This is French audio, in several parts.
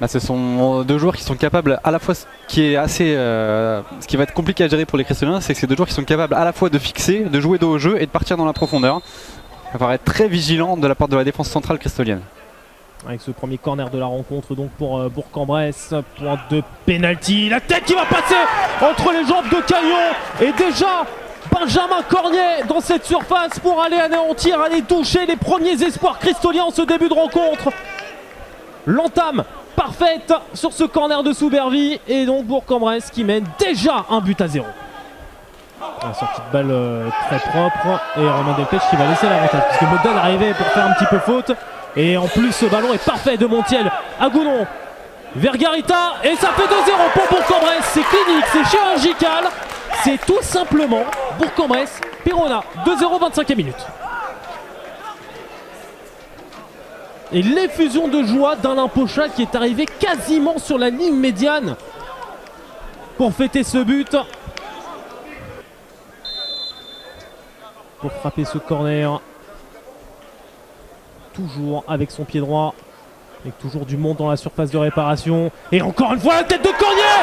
Bah, ce sont deux joueurs qui sont capables à la fois, ce qui va être compliqué à gérer pour les Cristoliens, c'est que c'est deux joueurs qui sont capables à la fois de fixer, de jouer dos au jeu et de partir dans la profondeur. Il va falloir être très vigilant de la part de la défense centrale cristolienne. Avec ce premier corner de la rencontre donc pour Bourg-en-Bresse, point de pénalty, la tête qui va passer entre les jambes de Cagnon et déjà Benjamin Cornier dans cette surface pour aller anéantir, aller toucher les premiers espoirs cristoliens en ce début de rencontre. L'entame parfaite sur ce corner de Soubervie et donc Bourg-en-Bresse qui mène déjà 1-0. La sortie de balle très propre et Romain Delpech qui va laisser l'avantage puisque Mogdad arrivait pour faire un petit peu faute et en plus ce ballon est parfait de Montiel à Gounon vers Garita et ça fait 2-0 pour Bourg-en-Bresse. C'est clinique, c'est chirurgical, c'est tout simplement Bourg-en-Bresse, Pirona, 2-0 25e minute. Et l'effusion de joie d'Alain Pochat qui est arrivé quasiment sur la ligne médiane pour fêter ce but. Pour frapper ce corner. Toujours avec son pied droit. Avec toujours du monde dans la surface de réparation. Et encore une fois la tête de Cornier.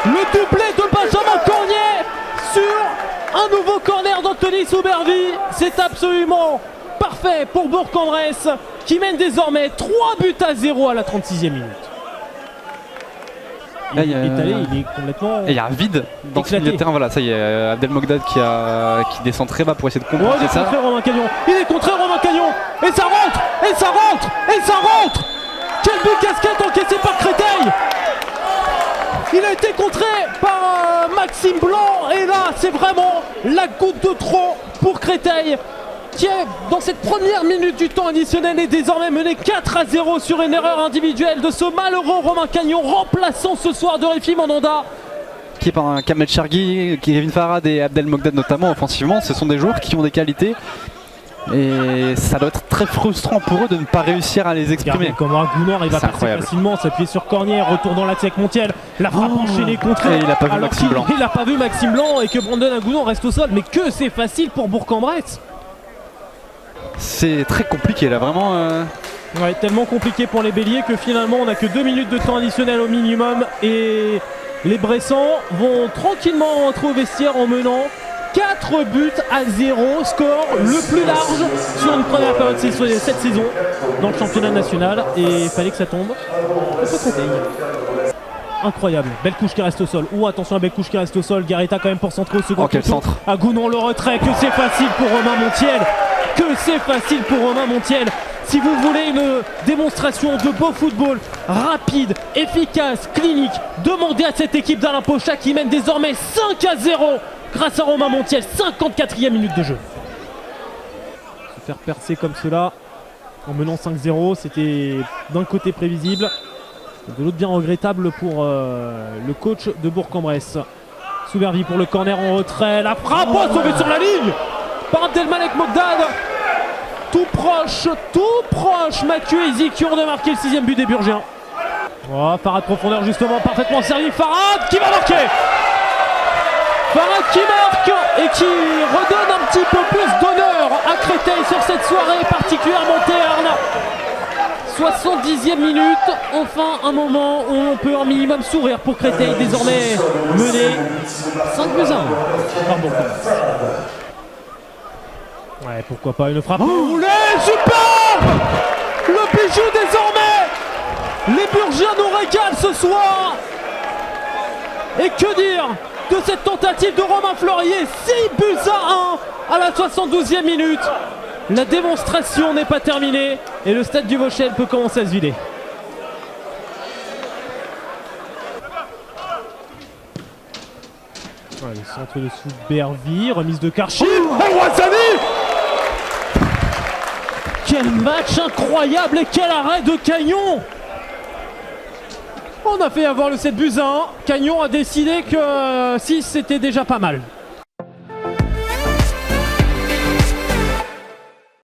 Le doublé de Benjamin Cornier sur un nouveau corner d'Anthony Soubervie. C'est absolument parfait pour Bourg-en-Bresse qui mène désormais 3-0 à la 36e minute. Il est complètement. Et il y a un vide dans ce milieu de terrain. Voilà, ça y est, Abdel Mogdad qui descend très bas pour essayer de compenser ça. Il est contré Romain Cagnon. Et ça rentre. Et ça rentre. Et ça rentre. Quel but casquette encaissé par Créteil. Il a été contré par Maxime Blanc. Et là, c'est vraiment la goutte de trop pour Créteil, qui est dans cette première minute du temps additionnel est désormais mené 4-0 sur une erreur individuelle de ce malheureux Romain Cagnon, remplaçant ce soir de Réfi Mandanda. Qui est par un Kamel Chergui, Kevin Farad et Abdel Mogdad notamment offensivement. Ce sont des joueurs qui ont des qualités. Et ça doit être très frustrant pour eux de ne pas réussir à les exprimer. Regardez comment Gounon arrive à passer facilement, s'appuyer sur Cornier, retour dans l'axe avec Montiel, la frappe enchaînée contre. Et il n'a pas vu Maxime Blanc. Il n'a pas vu Maxime Blanc et que Brandon Agounon reste au sol. Mais que c'est facile pour Bourg-en-Bresse. C'est très compliqué là, vraiment. Ouais, tellement compliqué pour les Béliers que finalement on n'a que 2 minutes de temps additionnel au minimum. Et les Bressans vont tranquillement rentrer au vestiaire en menant 4-0, score le plus large sur une première période de cette saison dans le championnat national. Et il fallait que ça tombe. Incroyable, belle couche qui reste au sol. Ouh, attention à belle couche qui reste au sol. Garita quand même pour centrer au second. Oh, quel centre. À Gounon le retrait, que c'est facile pour Romain Montiel. Que c'est facile pour Romain Montiel. Si vous voulez une démonstration de beau football, rapide, efficace, clinique, demandez à cette équipe d'Alain Pochat qui mène désormais 5-0 grâce à Romain Montiel, 54e minute de jeu. Se faire percer comme cela en menant 5-0, c'était d'un côté prévisible, de l'autre bien regrettable pour le coach de Bourg-en-Bresse. Soubervie pour le corner en retrait, la frappe sauvée sur la ligne par Abdelmalek Mogdad. Tout proche, Mathieu Ezikion de marquer le 6e but des Burgiens. Oh, Farad profondeur justement, parfaitement servi, Farad qui va marquer. Farad qui marque et qui redonne un petit peu plus d'honneur à Créteil sur cette soirée particulièrement terne. 70e minute, enfin un moment où on peut un minimum sourire pour Créteil, désormais mené 5-1. Pardon. Ouais, pourquoi pas une frappe. Roulé, superbe. Le bijou désormais. Les Burgiens nous régalent ce soir. Et que dire de cette tentative de Romain Fleurier, 6-1 à la 72e minute. La démonstration n'est pas terminée et le stade du Vauchel peut commencer à se vider. Ouais, le centre de Soubervie, remise de Karchi. Oh, Wassani! Quel match incroyable et quel arrêt de Cagnon! On a fait avoir le 7-1. Cagnon a décidé que 6 c'était déjà pas mal.